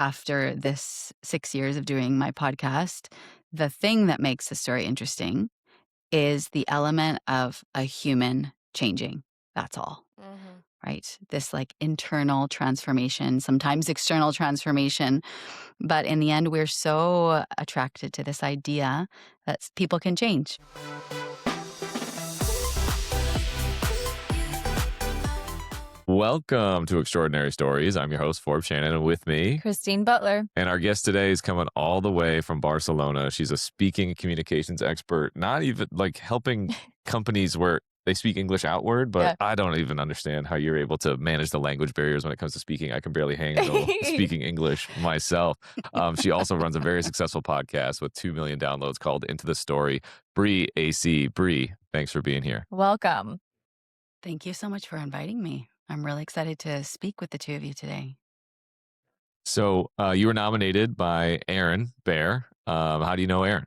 after this 6 years of doing my podcast, the thing that makes the story interesting is the element of a human changing. That's all, Mm-hmm. right? This like internal transformation, sometimes external transformation. But in the end, we're so attracted to this idea that people can change. Welcome to Extraordinary Stories. I'm your host, Forbes Shannon, and with me, Christine Butler. and our guest today is coming all the way from Barcelona. She's a speaking and communications expert, not even like helping companies where they speak English outward, but Yeah. I don't even understand how you're able to manage the language barriers when it comes to speaking. I can barely handle speaking English myself. She also runs a very successful podcast with 2 million downloads called Into the Story. Bree, Aesie. Bree, thanks for being here. Welcome. Thank you so much for inviting me. I'm really excited to speak with the two of you today. So you were nominated by Aaron Bear. How do you know Aaron?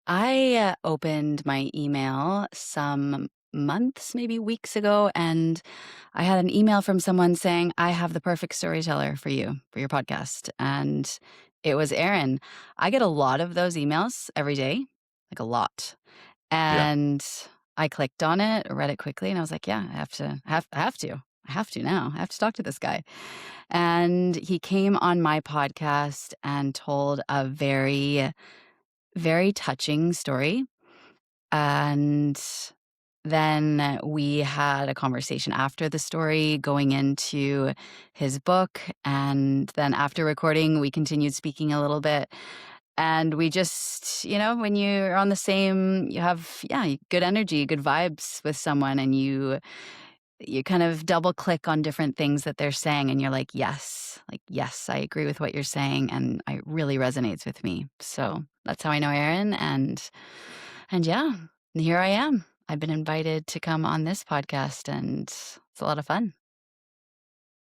I opened my email some months, maybe weeks ago, and I had an email from someone saying, I have the perfect storyteller for you, for your podcast. And it was Aaron. I get a lot of those emails every day, like a lot. And I clicked on it, read it quickly, and I was like, yeah, I have to now. I have to talk to this guy. And he came on my podcast and told a very, very touching story. And then we had a conversation after the story going into his book. And then after recording, we continued speaking a little bit. And we just, when you're on the same, you have, good energy, good vibes with someone, and you kind of double click on different things that they're saying, and you're like, yes, I agree with what you're saying, and it really resonates with me. So that's how I know Aaron, and yeah, here I am. I've been invited to come on this podcast, and it's a lot of fun.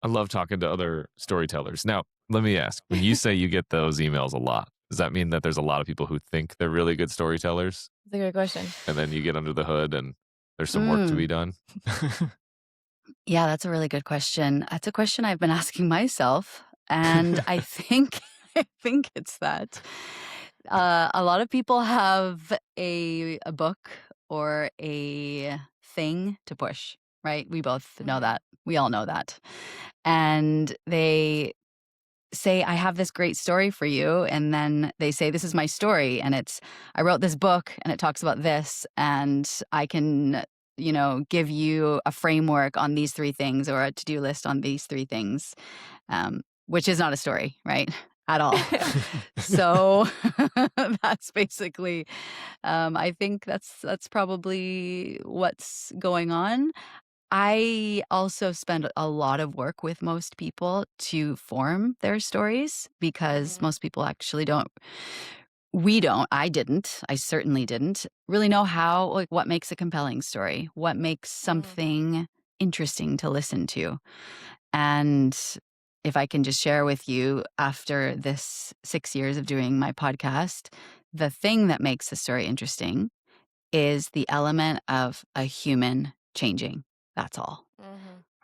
I love talking to other storytellers. Now, let me ask, when you say you get those emails a lot, does that mean that there's a lot of people who think they're really good storytellers? That's a good question. And then you get under the hood and there's some work to be done? Yeah, that's a really good question. That's a question I've been asking myself, and I think it's that a lot of people have a book or a thing to push, right? We both know that. We all know that. And they say, I have this great story for you. And then they say, this is my story. And I wrote this book and it talks about this. And I can, give you a framework on these three things or a to-do list on these three things, which is not a story, right? At all. So that's basically, I think that's probably what's going on. I also spend a lot of work with most people to form their stories because most people actually I certainly didn't really know how, like, what makes a compelling story, what makes something interesting to listen to. And if I can just share with you, after this 6 years of doing my podcast, the thing that makes the story interesting is the element of a human changing. That's all.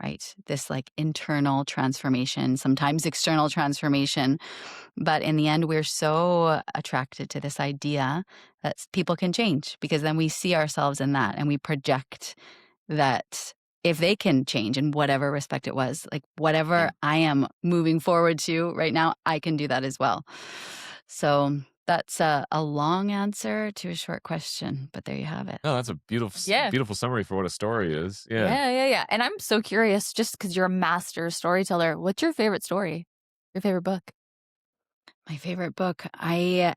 Right? This like internal transformation, sometimes external transformation. But in the end, we're so attracted to this idea that people can change because then we see ourselves in that and we project that if they can change in whatever respect it was, like whatever I am moving forward to right now, I can do that as well. So that's a long answer to a short question, but there you have it. No, that's a beautiful summary for what a story is. Yeah. And I'm so curious, just because you're a master storyteller, what's your favorite story? Your favorite book? My favorite book, that's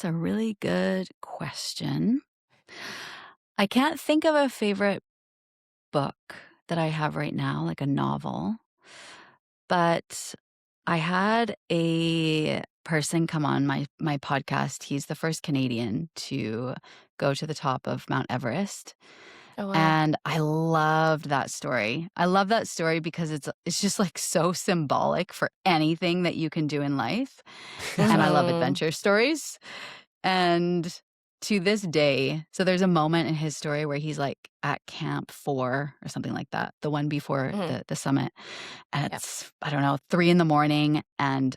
a really good question. I can't think of a favorite book that I have right now, like a novel, but I had a person come on my podcast. He's the first Canadian to go to the top of Mount Everest. Oh, wow. And I loved that story. I love that story because it's just like so symbolic for anything that you can do in life. And I love adventure stories. And to this day, so there's a moment in his story where he's like at camp 4 or something like that, the one before Mhm. the summit. And Yep. it's, I don't know, 3 in the morning, and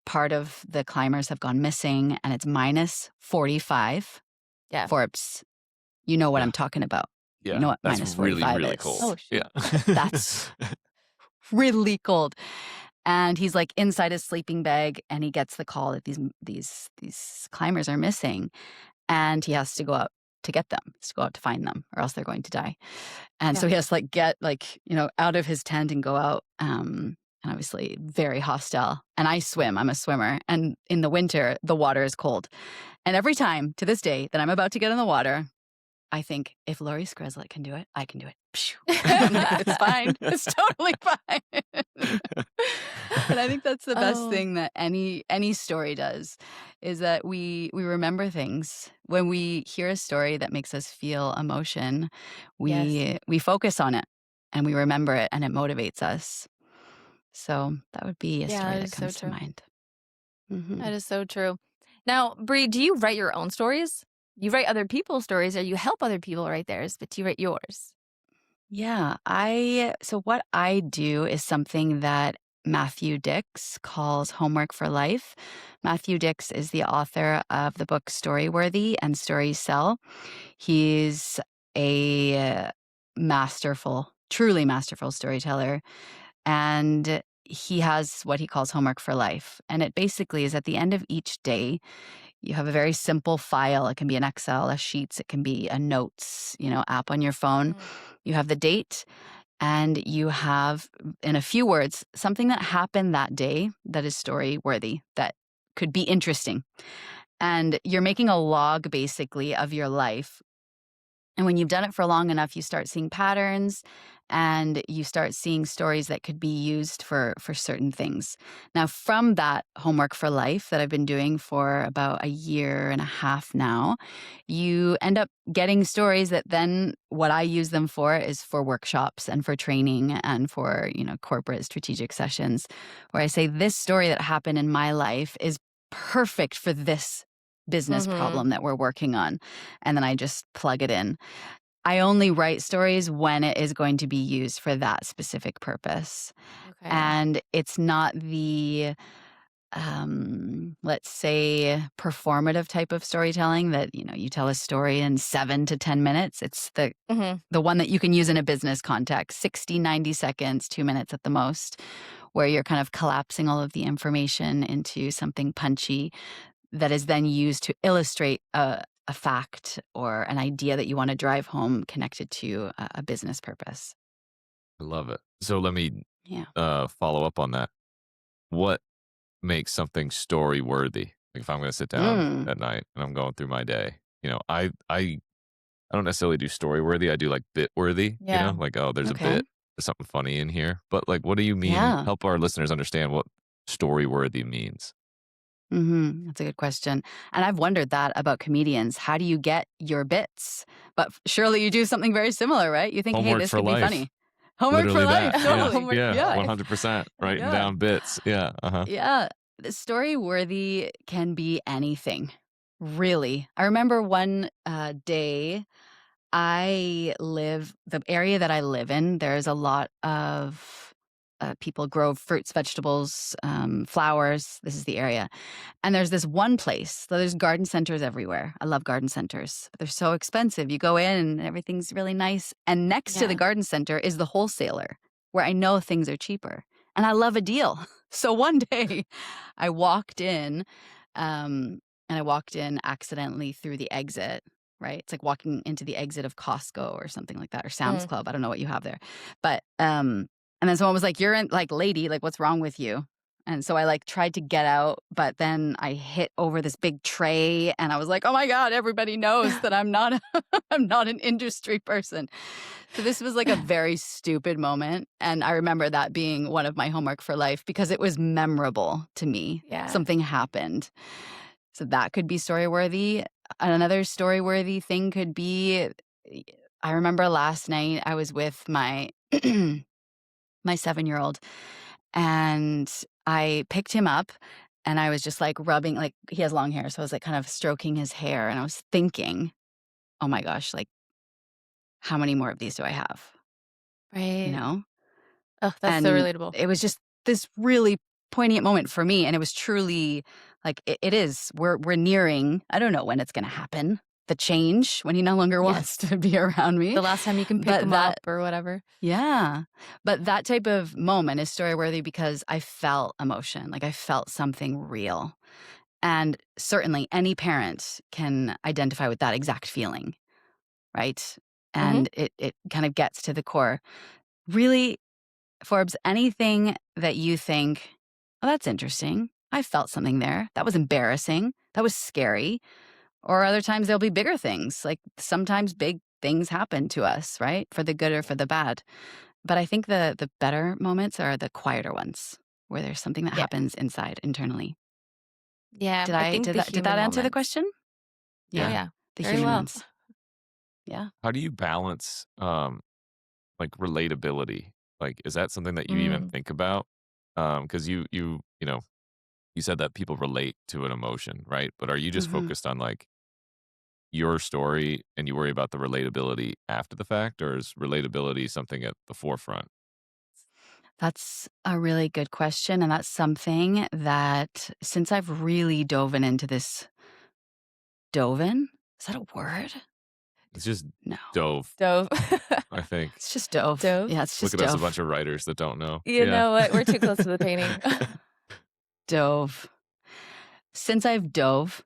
part of the climbers have gone missing, and it's minus 45. Yeah. Forbes, you know what Yeah. I'm talking about. You Yeah. know what That's minus really, 45 really is. cold. Oh, shoot. Yeah. That's really cold. And he's like inside his sleeping bag, and he gets the call that these climbers are missing, and he has to go out to get them. He has to go out to find them, or else they're going to die. And so Yeah. he has to like get like, out of his tent and go out. And obviously very hostile. And I swim. I'm a swimmer. And in the winter, the water is cold. And every time to this day that I'm about to get in the water, I think, if Laurie Skreslet can do it, I can do it. Phew. It's fine. It's totally fine. And I think that's the best Oh. thing that any story does, is that we remember things. When we hear a story that makes us feel emotion, Yes. we focus on it and we remember it, and it motivates us. So that would be a Yeah, story that that is so comes to true. mind. That is so true. Now, Bree, do you write your own stories? You write other people's stories, or you help other people write theirs, but do you write yours? Yeah, so what I do is something that Matthew Dix calls homework for life. Matthew Dix is the author of the book Storyworthy and Story Sell. He's a masterful, truly masterful storyteller, and he has what he calls homework for life. And it basically is at the end of each day, you have a very simple file. It can be an Excel, a Sheets, it can be a notes, app on your phone. Mm. You have the date, and you have, in a few words, something that happened that day that is story worthy, that could be interesting. And you're making a log basically of your life. And when you've done it for long enough, you start seeing patterns, and you start seeing stories that could be used for certain things. Now, from that homework for life that I've been doing for about a year and a half now, you end up getting stories that then what I use them for is for workshops and for training and for, corporate strategic sessions, where I say this story that happened in my life is perfect for this business Mhm. problem that we're working on. And then I just plug it in. I only write stories when it is going to be used for that specific purpose. Okay. And it's not the, let's say, performative type of storytelling that, you tell a story in 7 to 10 minutes. It's Mhm. the one that you can use in a business context, 60, 90 seconds, 2 minutes at the most, where you're kind of collapsing all of the information into something punchy that is then used to illustrate a fact or an idea that you want to drive home connected to a business purpose. I love it. So let me Yeah. follow up on that. What makes something story worthy? Like if I'm going to sit down Mm, at night and I'm going through my day, I don't necessarily do story worthy. I do like bit worthy, Yeah. like, oh, there's a okay. bit, there's something funny in here. But like, what do you mean? Yeah. Help our listeners understand what story worthy means. That's a good question. And I've wondered that about comedians. How do you get your bits? But surely you do something very similar, right? You think, hey, Homework this for could be life. funny. Homework for Literally life. that. Yeah. Totally. Homework for Yeah. Yeah. life. 100% writing Yeah. down bits. Yeah. Uh-huh. Yeah. The story worthy can be anything, really. I remember one day the area that I live in, there's a lot of people grow fruits, vegetables, flowers. This is the area. And there's this one place, so there's garden centers everywhere. I love garden centers, but they're so expensive. You go in and everything's really nice. And next to the Yeah. garden center is the wholesaler, where I know things are cheaper. And I love a deal. So one day I walked in, and I walked in accidentally through the exit, right? It's like walking into the exit of Costco or something like that, or Sam's Mm. Club. I don't know what you have there. But and then someone was like, "You're in, like, lady, like, what's wrong with you?" And so I like tried to get out, but then I hit over this big tray, and I was like, "Oh my God, everybody knows that I'm not I'm not an industry person." So this was like a very stupid moment, and I remember that being one of my homework for life because it was memorable to me. Yeah. Something happened. So that could be story worthy. Another story worthy thing could be, I remember last night I was with my my 7-year-old, and I picked him up, And I was just like rubbing, like he has long hair. So I was like kind of stroking his hair. And I was thinking, oh my gosh, like how many more of these do I have? You Right. know? Oh, that's so And relatable. it was just this really poignant moment for me. And it was truly like, it is, we're nearing, I don't know when it's going to happen, the change when he no longer wants Yes. to be around me. The last time you can pick But them up that, or whatever. yeah. But that type of moment is story worthy because I felt emotion, like I felt something real. And certainly any parent can identify with that exact feeling, right? Mhm. And it kind of gets to the core. Really, Forbes, anything that you think, oh, that's interesting. I felt something there. That was embarrassing. That was scary. Or other times there'll be bigger things. Like sometimes big things happen to us, right? For the good or for the bad. But I think the better moments are the quieter ones where there's something that Yeah. happens inside internally. Yeah, Did I I think did the that did that human answer the moments. question? Oh, Yeah. yeah. The Very human well. ones. Yeah. How do you balance like relatability? Like, is that something that you even Mm. think about? Because you know, you said that people relate to an emotion, right? But are you just Mhm. focused on like your story and you worry about the relatability after the fact, or is relatability something at the forefront? That's a really good question, and that's something that since I've really dove into this dove in? Is that a word? It's just No. dove, Dove. I think. It's just dove. Dove. Yeah, it's Look just at us, a bunch dove. of writers that don't know. You Yeah. know what? We're too close to the painting. Dove. Since I've dove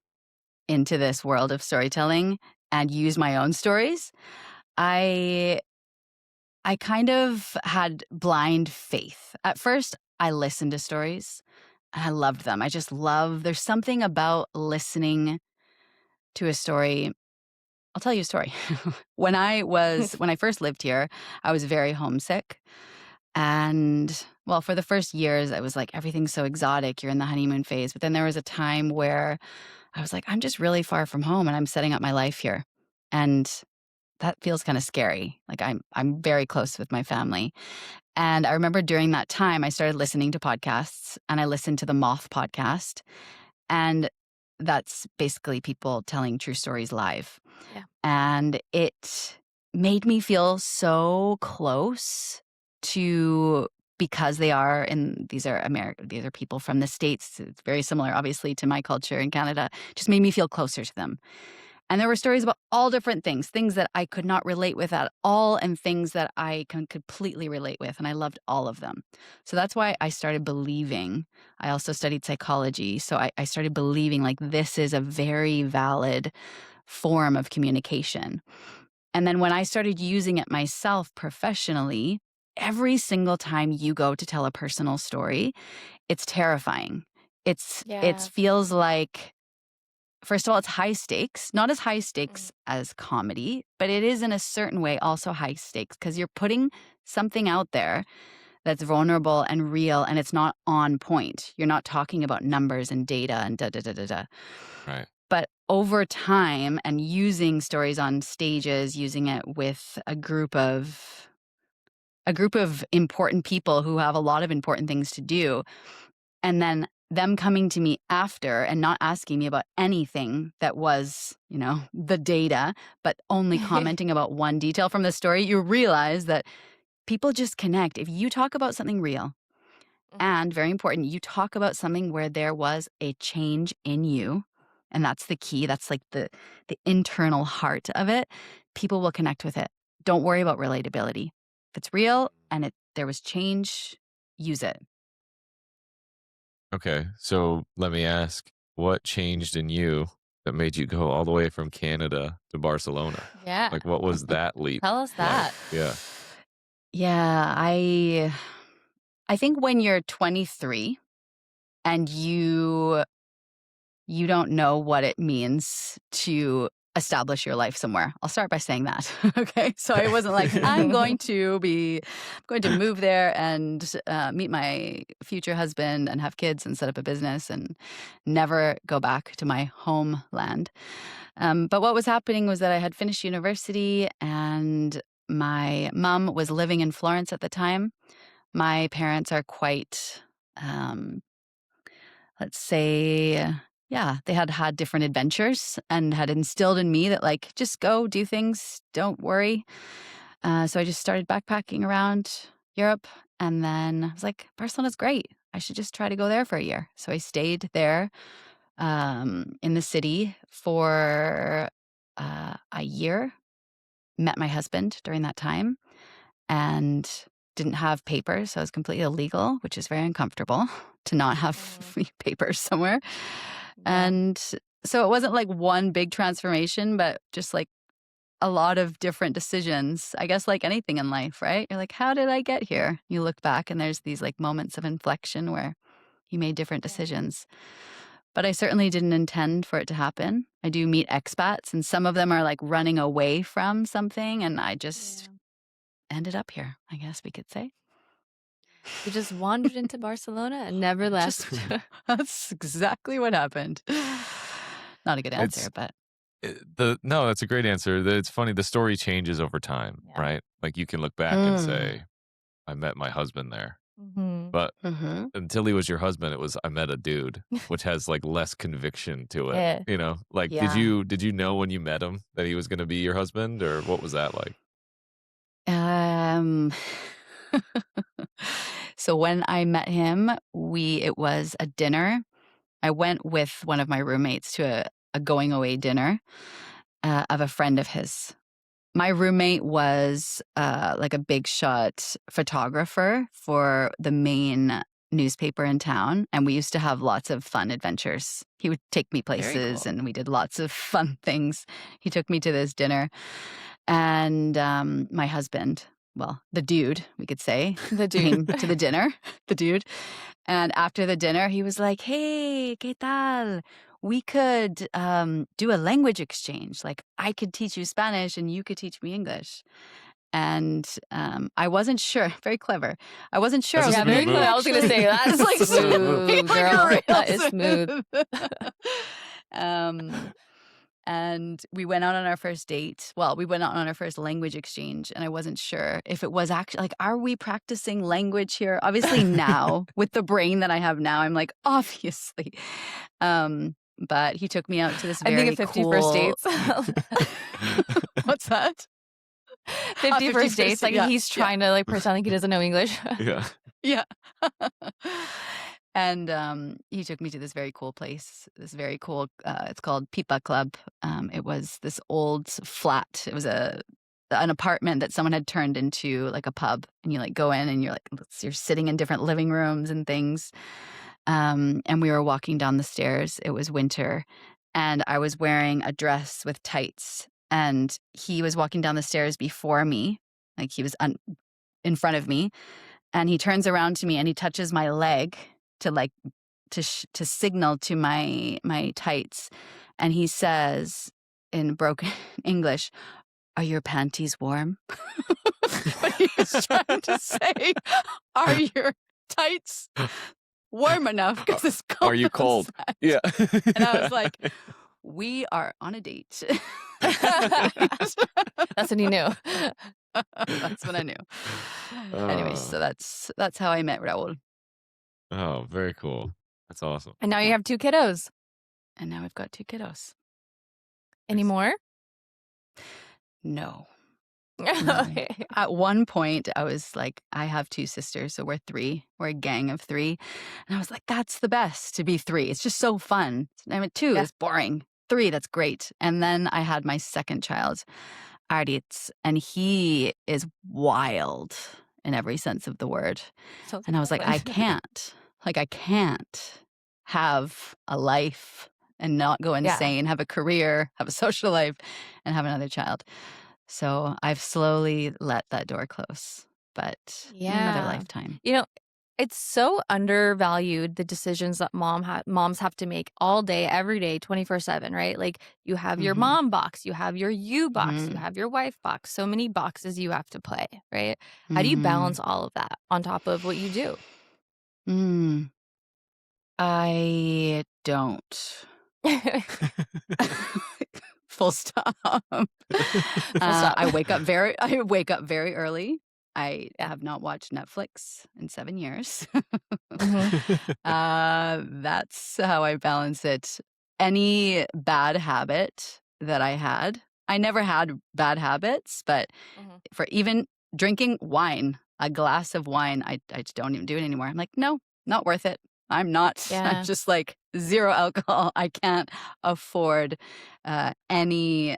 into this world of storytelling and used my own stories, I I kind of had blind faith. At first, I listened to stories and I loved them. I just love there's something about listening to a story. I'll tell you a story. When I first lived here, I was very homesick. And well, for the first years, I was like, everything's so exotic. You're in the honeymoon phase. But then there was a time where I was like, I'm just really far from home and I'm setting up my life here. And that feels kind of scary. Like I'm very close with my family. And I remember during that time I started listening to podcasts and I listened to the Moth podcast. And that's basically people telling true stories live. Yeah. And it made me feel so close to because they are and these are people from the States. It's very similar, obviously, to my culture in Canada. Just made me feel closer to them. And there were stories about all different things that I could not relate with at all, and things that I can completely relate with. And I loved all of them. So that's why I started believing. I also studied psychology. So I started believing like this is a very valid form of communication. And then when I started using it myself professionally, every single time you go to tell a personal story, it's terrifying. It Yeah. feels like first of all, it's high stakes, not as high Mm. stakes as comedy, but it is in a certain way also high stakes because you're putting something out there that's vulnerable and real and it's not on point. You're not talking about numbers and data and da da da da da. Right. But over time and using stories on stages, using it with a group of important people who have a lot of important things to do, and then them coming to me after and not asking me about anything that was, the data, but only commenting about one detail from the story, you realize that people just connect. If you talk about something real, Mhm. and very important, you talk about something where there was a change in you, and that's the key. That's like the internal heart of it. People will connect with it. Don't worry about relatability. If it's real and there was change, use it. Okay. So let me ask, what changed in you that made you go all the way from Canada to Barcelona? Yeah. Like, what was that leap Tell us like? that. Yeah. Yeah, I think when you're 23 and you don't know what it means to establish your life somewhere. I'll start by saying that. Okay. So I wasn't like, I'm going to move there and meet my future husband and have kids and set up a business and never go back to my homeland. But what was happening was that I had finished university and my mom was living in Florence at the time. My parents are quite, um, let's say, yeah, they had different adventures and had instilled in me that, like, just go do things, don't worry. So I just started backpacking around Europe, and then I was like, Barcelona's great. I should just try to go there for a year. So I stayed there in the city for a year, met my husband during that time, and didn't have papers. So I was completely illegal, which is very uncomfortable to not have papers somewhere. Yeah. And so it wasn't like one big transformation, but just like a lot of different decisions. I guess like anything in life, right? You're like, how did I get here? You look back and there's these like moments of inflection where you made different decisions. But I certainly didn't intend for it to happen. I do meet expats, and some of them are like running away from something, and I just ended up here, I guess we could say. You just wandered into Barcelona and never left. That's exactly what happened. Not a good answer, but No, that's a great answer. It's funny. The story changes over time, right? Like you can look back and say, I met my husband there. But until he was your husband, it was I met a dude, which has like less conviction to it. You know, like Yeah. did you know when you met him that he was going to be your husband, or what was that like? So when I met him, it was a dinner. I went with one of my roommates to a going away dinner of a friend of his. My roommate was like a big shot photographer for the main newspaper in town, and we used to have lots of fun adventures. He would take me places, and we did lots of fun things. He took me to this dinner, and my husband, well, the dude, we could say, came to the dinner, the dude. And after the dinner, he was like, hey, ¿qué tal? We could do a language exchange. Like, I could teach you Spanish and you could teach me English. And I wasn't sure. Very clever. I wasn't sure. That's a smooth move. I was going to say, that's like smooth, girl. That is smooth. And we went out on our first date. Well, we went out on our first language exchange, and I wasn't sure if it was actually like, are we practicing language here? Obviously now, with the brain that I have now, I'm like, obviously. But he took me out to this very I think 50 cool... first dates. What's that? 50 first dates. Like he's trying to like pretend like he doesn't know English. Yeah. And he took me to this very cool place, this very cool, it's called Pipa Club. It was this old flat. It was an apartment that someone had turned into like a pub. And you like go in and you're sitting in different living rooms and things. And we were walking down the stairs. It was winter. And I was wearing a dress with tights. And he was walking down the stairs before me. Like he was in front of me. And he turns around to me and he touches my leg to signal to my tights, and he says in broken English, "Are your panties warm?" But he was trying to say, "Are your tights warm enough? Because it's cold. Are you cold?" outside." Yeah. And I was like, "We are on a date." That's when you knew. That's when I knew. Anyways, so that's how I met Raul. Oh, very cool. That's awesome. And now you have 2 kiddos. And now I've got 2 kiddos. Any more? No. Okay. At one point, I was like, I have 2 sisters, so we're 3. We're a gang of 3. And I was like, that's the best, to be 3. It's just so fun. I mean, 2 is boring. 3, that's great. And then I had my second child, Aritz, and he is wild in every sense of the word. And I was like, I can't have a life and not go insane, have a career, have a social life, and have another child. So I've slowly let that door close, but in another lifetime. You know, it's so undervalued, the decisions that moms have to make all day, every day, 24/7, right? Like you have your mom box, you have your you box, you have your wife box, so many boxes you have to play, right? How do you balance all of that on top of what you do? I don't. Full stop. I wake up very early. I have not watched Netflix in 7 years. That's how I balance it. Any bad habit that I had, I never had bad habits, but for even drinking wine, a glass of wine, I just don't even do it anymore. I'm like, no, not worth it. I'm not. I'm just like zero alcohol. I can't afford any.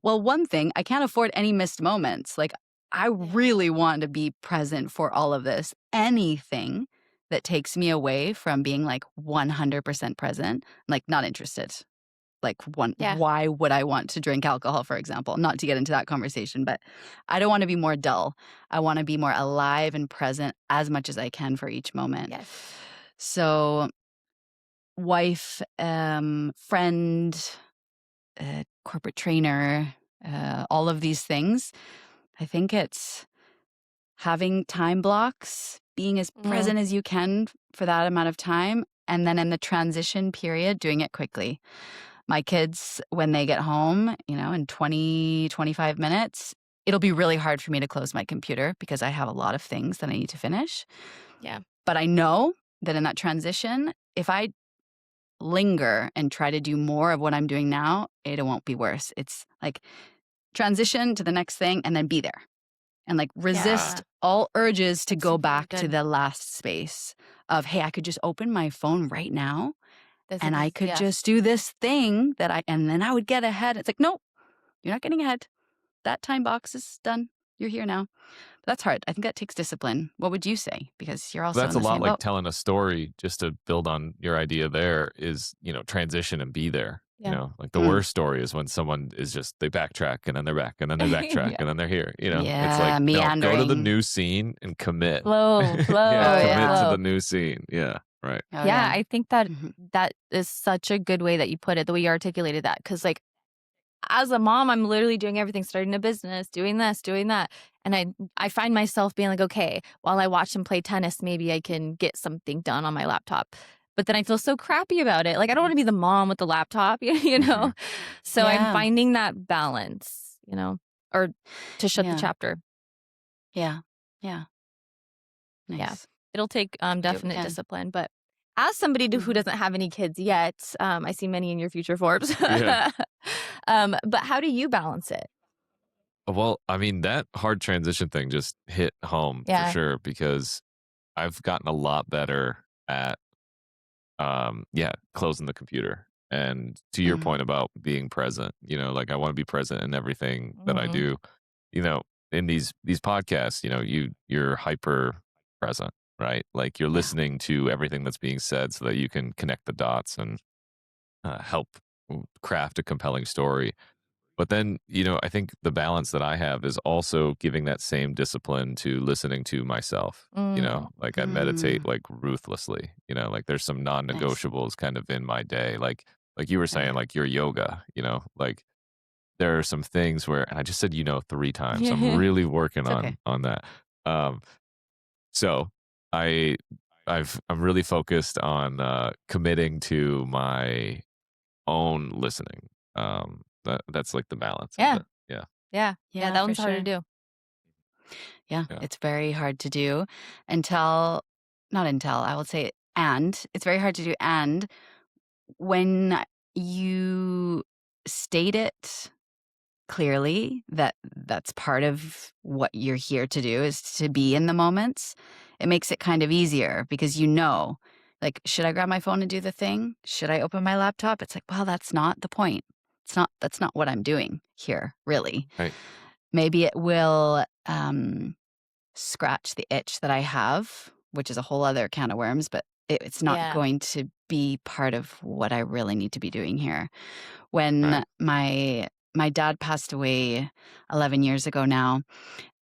Well, one thing, I can't afford any missed moments. Like, I really want to be present for all of this. Anything that takes me away from being like 100% present, I'm like, not interested. Like, why would I want to drink alcohol, for example? Not to get into that conversation, but I don't want to be more dull. I want to be more alive and present as much as I can for each moment. Yes. So, wife, friend, corporate trainer, all of these things. I think it's having time blocks, being as present as you can for that amount of time, and then in the transition period, doing it quickly. My kids, when they get home, in 20, 25 minutes, it'll be really hard for me to close my computer because I have a lot of things that I need to finish. Yeah. But I know that in that transition, if I linger and try to do more of what I'm doing now, it won't be worse. It's like transition to the next thing and then be there and like resist all urges to go back to the last space of, hey, I could just open my phone right now and I could just do this thing and then I would get ahead. It's like, nope, you're not getting ahead. That time box is done. You're here now. That's hard. I think that takes discipline. What would you say? Because you're also That's in a the lot same like boat. telling a story. Just to build on your idea there is, transition and be there. Like the worst story is when someone is just, they backtrack and then they're back and then they backtrack and then they're here. It's like, no, go to the meandering. new scene and commit. Flow. Commit to the new scene. Yeah, right. Oh, I think that Mhm. that is such a good way that you put it, the way you articulated that. Because, like, as a mom, I'm literally doing everything, starting a business, doing this, doing that. And I find myself being like, okay, while I watch him play tennis, maybe I can get something done on my laptop. But then I feel so crappy about it. Like, I don't want to be the mom with the laptop, you know? So I'm Yeah. finding that balance, or to shut the Yeah. chapter. Yeah. Yeah. Nice. Yeah. It'll take what we definite can. discipline. But as somebody who doesn't have any kids yet, I see many in your future, Forbes. Yeah. But how do you balance it? Well, I mean, that hard transition thing just hit home for sure because I've gotten a lot better at closing the computer. And to your point about being present, like I want to be present in everything that I do. You know, in these podcasts, you're hyper present, right? Like you're listening to everything that's being said so that you can connect the dots and help craft a compelling story. But then, I think the balance that I have is also giving that same discipline to listening to myself. Like I meditate like ruthlessly, like there's some non-negotiables kind of in my day. Like you were saying, like your yoga, like there are some things where, and I just said, 3 times. I'm really working on that. Um, so I I'm really focused on committing to my own listening. That's like the balance of it. Yeah. Yeah, that for one's hard to sure. do. Yeah, Yeah. it's very hard to do not until, I would say, and it's very hard to do. And when you state it clearly that that's part of what you're here to do is to be in the moments, it makes it kind of easier because like, should I grab my phone and do the thing? Should I open my laptop? It's like, well, that's not the point. That's not what I'm doing here, really. Right. Maybe it will scratch the itch that I have, which is a whole other can of worms, but it's not going to be part of what I really need to be doing here. When my dad passed away 11 years ago now,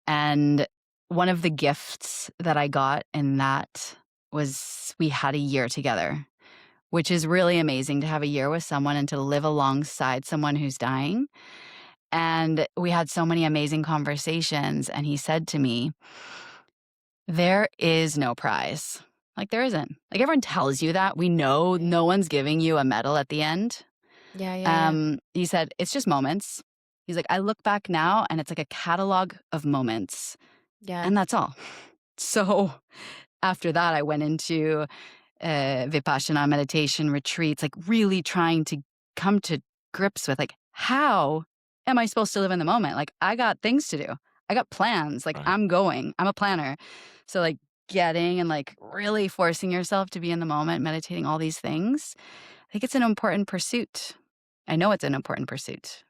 and one of the gifts that I got in that was we had a year together, which is really amazing to have a year with someone and to live alongside someone who's dying. And we had so many amazing conversations. And he said to me, there is no prize. Like, there isn't. Like, everyone tells you that. We know no one's giving you a medal at the end. He said, it's just moments. He's like, I look back now and it's like a catalog of moments Yeah. And that's all. So after that, I went into Vipassana meditation retreats, like really trying to come to grips with like, how am I supposed to live in the moment? Like, I got things to do. I got plans. Like, Right. I'm a planner. So like getting and like really forcing yourself to be in the moment, meditating, all these things. I think it's an important pursuit. I know it's an important pursuit.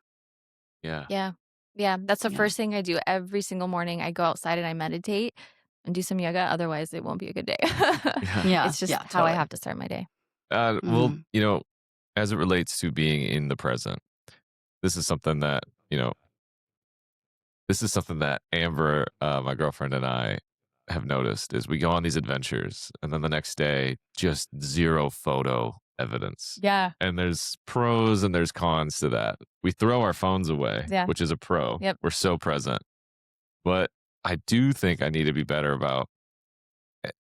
Yeah. Yeah. Yeah. That's the Yeah. first thing I do every single morning. I go outside and I meditate and do some yoga. Otherwise, it won't be a good day. Yeah. It's just Yeah, how I totally. have to start my day. Well, as it relates to being in the present, this is something that, Amber, my girlfriend, and I have noticed is we go on these adventures and then the next day, just zero photo evidence. Yeah. And there's pros and there's cons to that. We throw our phones away, Yeah. which is a pro. Yep. We're so present. But I do think I need to be better about,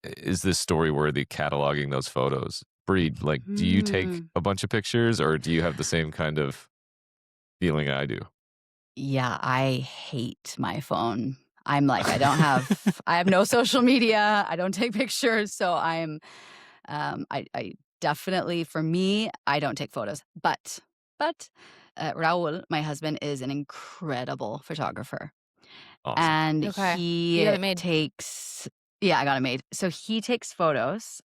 is this story worthy cataloging those photos? Bree, like, do you take a bunch of pictures or do you have the same kind of feeling I do? Yeah, I hate my phone. I'm like, I have no social media. I don't take pictures. So I definitely, for me, I don't take photos. But Raul, my husband, is an incredible photographer. Awesome. And Okay. he You got it made. takes, yeah, I got it made. So he takes photos.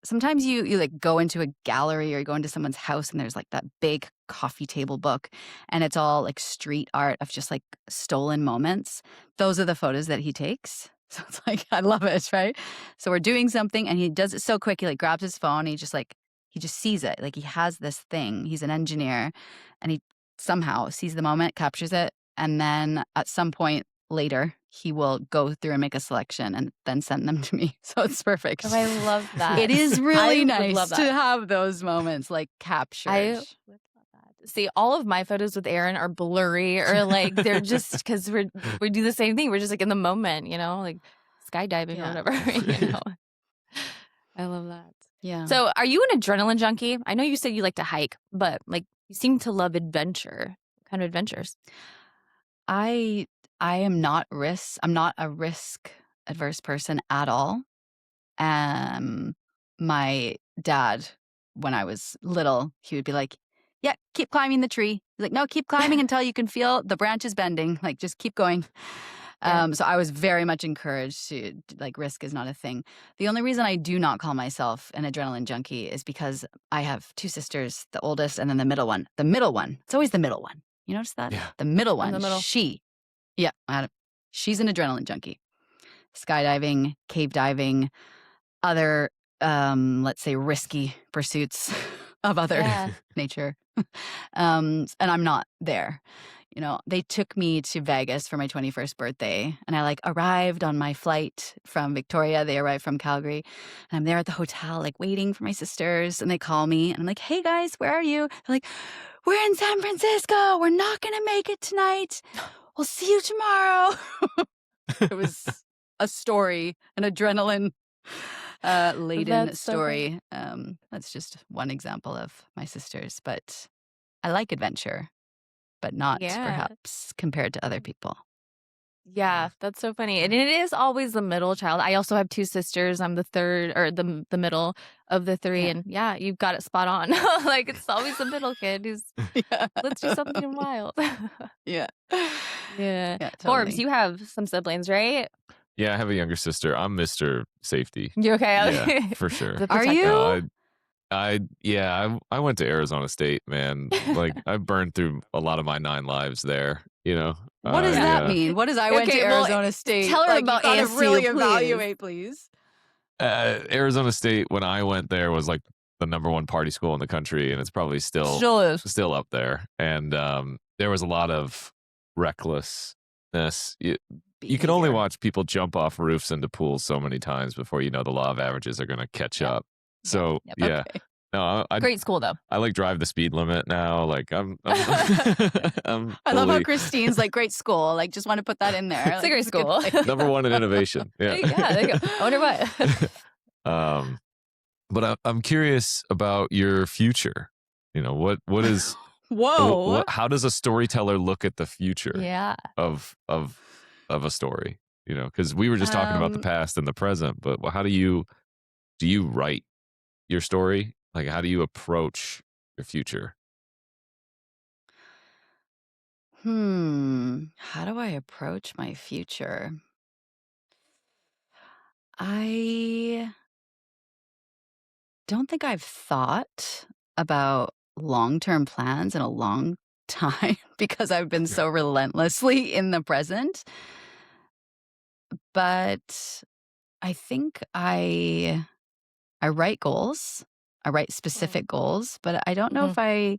Sometimes you like go into a gallery or you go into someone's house and there's like that big coffee table book and it's all like street art of just like stolen moments. Those are the photos that he takes. So it's like, I love it, right? So we're doing something and he does it so quick. He like grabs his phone. He just sees it. Like he has this thing. He's an engineer and he somehow sees the moment, captures it. And then at some point later, he will go through and make a selection and then send them to me. So it's perfect. Oh, I love that. It is really I would love nice to that. have those moments like captured. I would love that. See, all of my photos with Aaron are blurry or like they're just because we do the same thing. We're just like in the moment, like skydiving or Yeah. whatever. I love that. Yeah. So, are you an adrenaline junkie? I know you said you like to hike, but like you seem to love adventure. What kind of adventures? I am not I'm not a risk adverse person at all. My dad, when I was little, he would be like, yeah, keep climbing the tree. He's like, no, keep climbing until you can feel the branches bending. Like, just keep going. Yeah. So I was very much encouraged to, like, risk is not a thing. The only reason I do not call myself an adrenaline junkie is because I have two sisters, the oldest and then the middle one. The middle one, it's always the middle one. You notice that? Yeah. The middle In one, the middle. she's an adrenaline junkie. Skydiving, cave diving, other, let's say, risky pursuits of other nature. And I'm not there. They took me to Vegas for my 21st birthday and I like arrived on my flight from Victoria. They arrived from Calgary and I'm there at the hotel, like waiting for my sisters and they call me and I'm like, hey guys, where are you? They're like, we're in San Francisco. We're not going to make it tonight. We'll see you tomorrow. It was a story, an adrenaline laden That's so story. That's just one example of my sisters, but I like adventure, but not perhaps compared to other people. Yeah, that's so funny. And it is always the middle child. I also have two sisters. I'm the third or the middle of the three. Yeah. And yeah, you've got it spot on. Like it's always the middle kid who's let's do something wild. Yeah. Yeah. Yeah, Forbes, totally. you have some siblings, right? Yeah, I have a younger sister. I'm Mr. Safety. You okay? Yeah, for sure. The Are protector. you? No, I went to Arizona State, man. Like I burned through a lot of my 9 lives there. What does that mean? What does I went to Okay, well, Arizona State? tell her Like, about you gotta ASU, really please. evaluate, please. Arizona State, when I went there, was like the #1 party school in the country, and it's probably Still is. still up there. And there was a lot of recklessness. You can only Behavior. watch people jump off roofs into pools so many times before you know the law of averages are going to catch up. So Yep. yeah, Okay. no, I Great school though. I like drive the speed limit now. Like I'm I'm I love how fully Christine's like, great school. Like, just want to put that in there. It's Like, a great it's a good school. place. #1 in innovation. Yeah. Yeah, there you go. I wonder what. But I'm curious about your future. What is Whoa. how does a storyteller look at the future Yeah. of a story? Because we were just talking about the Um, past and the present, but how do you write your story? Like, how do you approach your future? How do I approach my future? I don't think I've thought about long-term plans in a long time because I've been so relentlessly in the present. But I think I write goals. I write mm, specific goals, but I don't know mhm. if I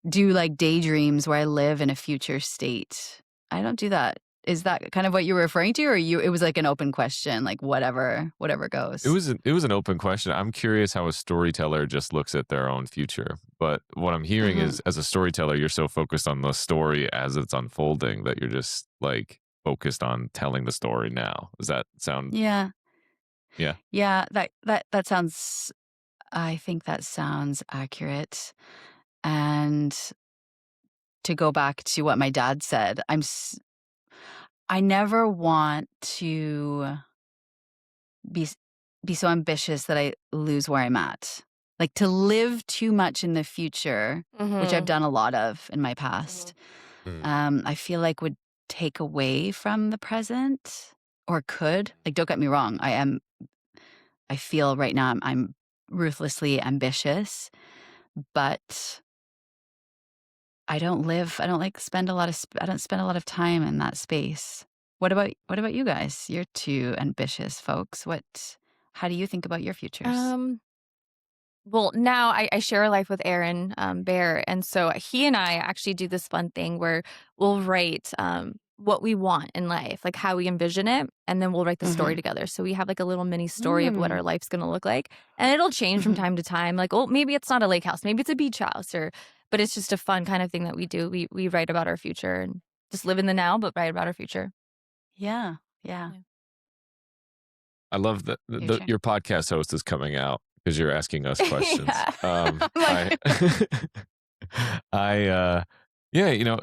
do like daydreams where I live in a future state. I don't do that. Is that kind of what you were referring to, or it was like an open question, like whatever It goes? was it was an open question. I'm curious how a storyteller just looks at their own future. But what I'm hearing Mhm. is, as a storyteller, you're so focused on the story as it's unfolding that you're just like focused on telling the story now. Does that sound? Yeah. Yeah. Yeah, that sounds I think that sounds accurate. And to go back to what my dad said, I never want to be s be so ambitious that I lose where I'm at. Like, to live too much in the future, which I've Mhm. done a lot of in my Mhm. past, Mm, I feel like would take away from the present or could. Like, don't get me wrong, I feel right now I'm ruthlessly ambitious, but I don't like spend a lot of I don't spend a lot of time in that space. What about you guys? You're two ambitious folks. How do you think about your futures? Um, well, now I share a life with Aaron, Bear, and so he and I actually do this fun thing where we'll write, what we want in life, like how we envision it, and then we'll write the story Mhm. together. So we have like a little mini story of what Mm. our life's gonna look like, and it'll change from Mhm. time to time. Like, oh, maybe it's not a lake house, maybe it's a beach house, but it's just a fun kind of thing that we do. We write about our future and just live in the now, but write about our future. Yeah. Yeah. Yeah. I love that Future. your podcast host is coming out because you're asking us questions. Yeah. I'm like, I I yeah,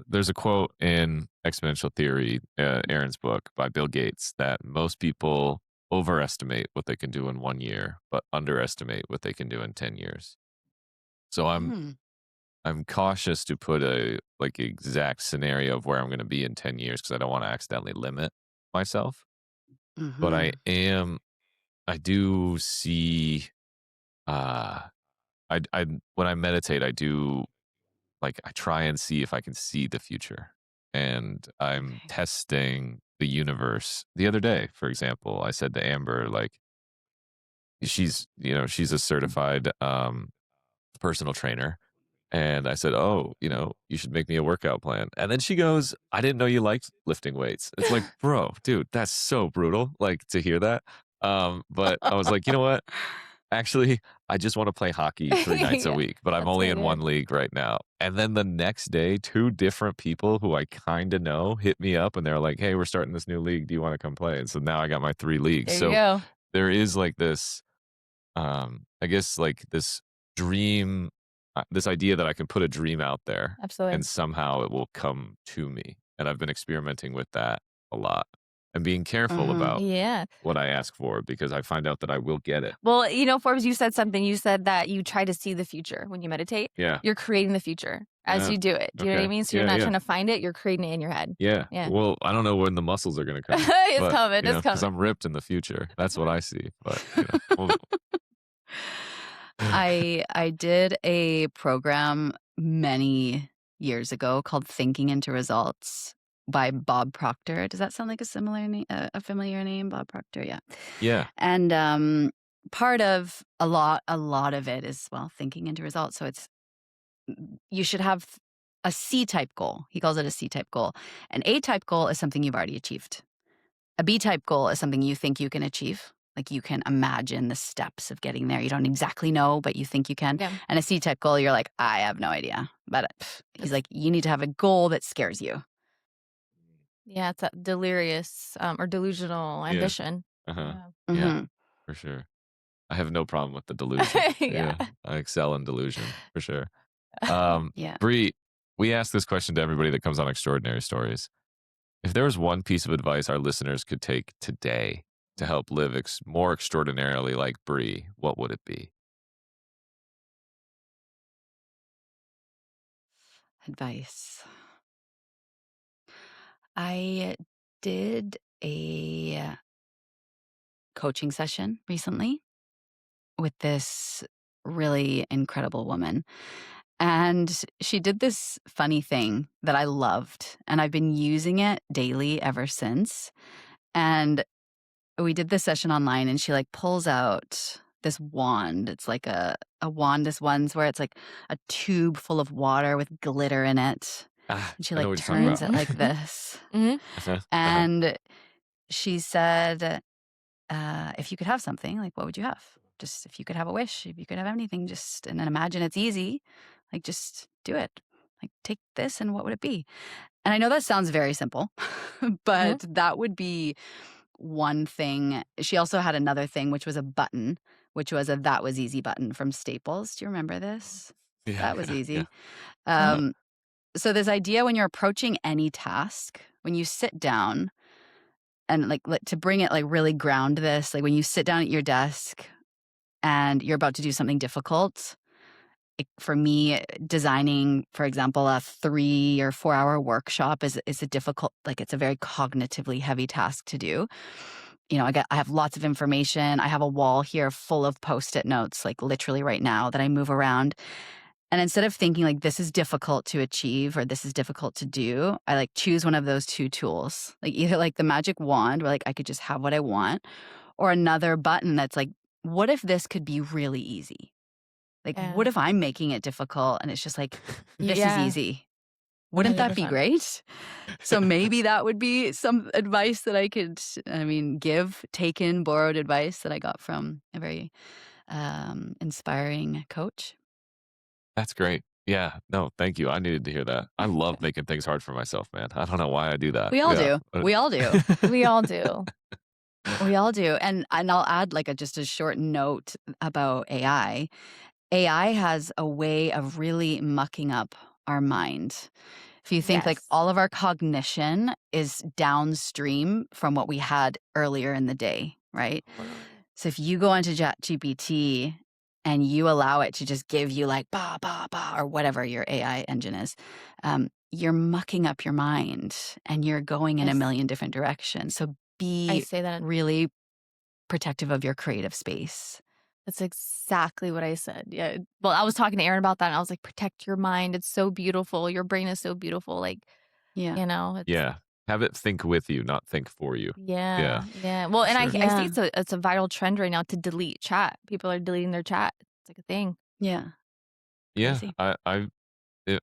there's a quote in Exponential Theory, Aaron's book by Bill Gates, that most people overestimate what they can do in 1 year, but underestimate what they can do in 10 years. So Mm. I'm cautious to put a like exact scenario of where I'm going to be in 10 years because I don't want to accidentally limit myself. But Mhm. I do see uh I when I meditate, I do like I try and see if I can see the future. And I'm Okay. testing the universe. The other day, for example, I said to Amber, like, she's a certified personal trainer. And I said, "Oh, you should make me a workout plan." And then she goes, "I didn't know you liked lifting weights." It's like, bro, dude, that's so brutal, like, to hear that. But I was like, you know what? Actually, I just want to play hockey 3 nights a yeah, week, but I'm that's only good. in Yeah. one league right now. And then the next day, 2 different people who I kinda know hit me up and they're like, "Hey, we're starting this new league. Do you wanna come play?" And so now I got my 3 leagues. There you So go. there is like this, I guess, like this dream, this idea that I can put a dream out there and Absolutely. somehow it will come to me. And I've been experimenting with that a lot and being careful Mhm. about Yeah. what I ask for because I find out that I will get it. Well, Forbes, you said something. You said that you try to see the future when you meditate. Yeah. You're creating the future as Yeah. you do it. Do you know what I Okay. mean? So you're Yeah, not yeah. trying to find it, you're creating it in your head. Yeah. Yeah. Well, I don't know when the muscles are gonna come, It's but, coming. It's because coming. I'm ripped in the future. That's what I see, but, we'll I did a program many years ago called Thinking into Results by Bob Proctor. Does that sound like a similar name, a familiar name, Bob Proctor? Yeah. Yeah. And part of a lot of it is well thinking into results. So it's you should have a C type goal. He calls it a C type goal. An A type goal is something you've already achieved. A B type goal is something you think you can achieve. Like you can imagine the steps of getting there. You don't exactly know, but you think you can. Yeah. And a C type goal, you're like, I have no idea. But he's It's like, you need to have a goal that scares you. yeah, it's that delirious or delusional Yeah. ambition. Uh-huh. Yeah. Yeah, Hmm. for sure. I have no problem with the delusion. Yeah. Yeah, I excel in delusion, for sure. Yeah. Bree, we ask this question to everybody that comes on Extraordinary Stories. If there was one piece of advice our listeners could take today to help live more extraordinarily like Bree, what would it be? Advice. I did a coaching session recently with this really incredible woman. And she did this funny thing that I loved, and I've been using it daily ever since. And we did this session online, and she like pulls out this wand. It's like a wand, this one's where it's like a tube full of water with glitter in it. Ah, And she I know like what you're talking turns about. it like this. Mhm. Uh-huh, uh-huh. And she said, if you could have something, like what would you have? Just if you could have a wish, if you could have anything, just and then imagine it's easy. Like just do it. Like take this and what would it be? And I know that sounds very simple, Mhm. but that would be one thing. She also had another thing, which was a button, which was a that was easy button from Staples. Do you remember this? Yeah, That was yeah, yeah. easy. Uh-huh. Um, so this idea when you're approaching any task, when you sit down and like to bring it like really ground this, like when you sit down at your desk and you're about to do something difficult, for me, designing, for example, a 3 or 4 hour workshop is a difficult, like it's a very cognitively heavy task to do. You know, I have lots of information. I have a wall here full of post-it notes, like literally right now that I move around. And instead of thinking like this is difficult to achieve or this is difficult to do, I like choose one of those two tools. Like either like the magic wand where like I could just have what I want, or another button that's like, what if this could be really easy? Like, what Yeah. if I'm making it difficult and it's just like, this is Yeah. easy? Wouldn't that be 100%. great? So maybe that would be some advice that I could, I mean, give, taken, borrowed advice that I got from a very inspiring coach. That's great. Yeah. No, thank you. I needed to hear that. I love making things hard for myself, man. I don't know why I do that. We all Yeah. do. We all do. We all do. We all do. And I'll add like just a short note about AI. AI has a way of really mucking up our mind. If you think like Yes. all of our cognition is downstream from what we had earlier in the day, right? Totally. So if you go into ChatGPT and you allow it to just give you like ba ba ba or whatever your AI engine is, you're mucking up your mind and you're going in a Yes. million different directions. So I be say that. really protective of your creative space. That's exactly what I said. Yeah. Well, I was talking to Aaron about that and I was like, protect your mind. It's so beautiful. Your brain is so beautiful. Like, Yeah. it's Yeah. Have it think with you, not think for you. Yeah. yeah. Yeah. Well, and Sure. I see it's a viral trend right now to delete chat. People are deleting their chat. It's like a thing. Yeah. Yeah. Crazy.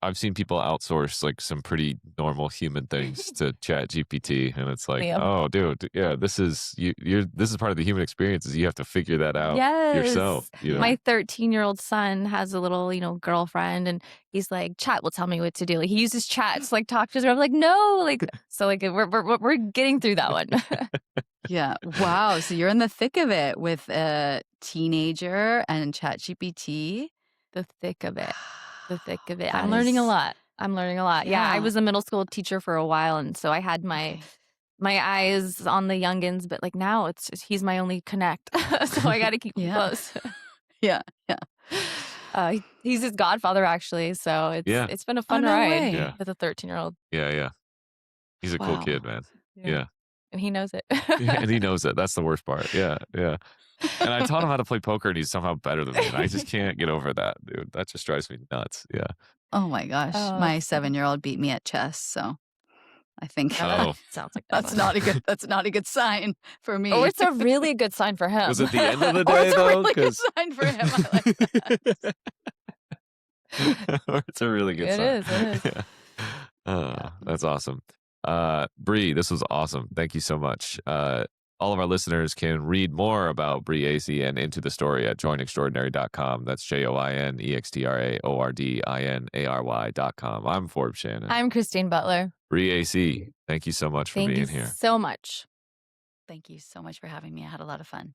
I've seen people outsource like some pretty normal human things to Chat GPT, and it's like, Liam. oh, dude, yeah, this is this is part of the human experience. Is you have to figure that out yourself. Yes. You know, My 13-year-old son has a little, girlfriend and he's like, chat will tell me what to do. Like he uses chat to like talk to her. I'm like, no, like so like we're getting through that one. Yeah. Wow. So you're in the thick of it with a teenager and ChatGPT. The thick of it. The thick of it. That I'm learning a is- lot. Yeah, I Yeah. was a middle school teacher for a while and so I had my eyes on the youngins, but like now he's my only connect. So I got to keep him Yeah. close. Yeah. Yeah. He's his godfather actually, so Yeah. it's been a fun no ride way. Yeah. with a 13-year-old. yeah. He's a cool Wow. kid, man. Yeah. And he knows it. Yeah, and he knows it. That's the worst part. Yeah. And I taught him how to play poker, and he's somehow better than me. And I just can't get over that, dude. That just drives me nuts. Yeah. Oh my gosh. Oh, My it's funny. 7-year-old beat me at chess, so I think Oh. Sounds like that's not a good sign for me. Or it's a really good sign for him. Was it the end of the Or day it's a though? really good sign for him. I like that. Or it's a really good It sign. is, it is. That's awesome. Bree, this was awesome. Thank you so much. All of our listeners can read more about Bree Aesie and Into the Story at joinextraordinary.com. That's joinextraordinary.com. I'm Forbes Shannon. I'm Christine Butler. Bree Aesie, thank you so much for Thank being you here. so much. Thank you so much for having me. I had a lot of fun.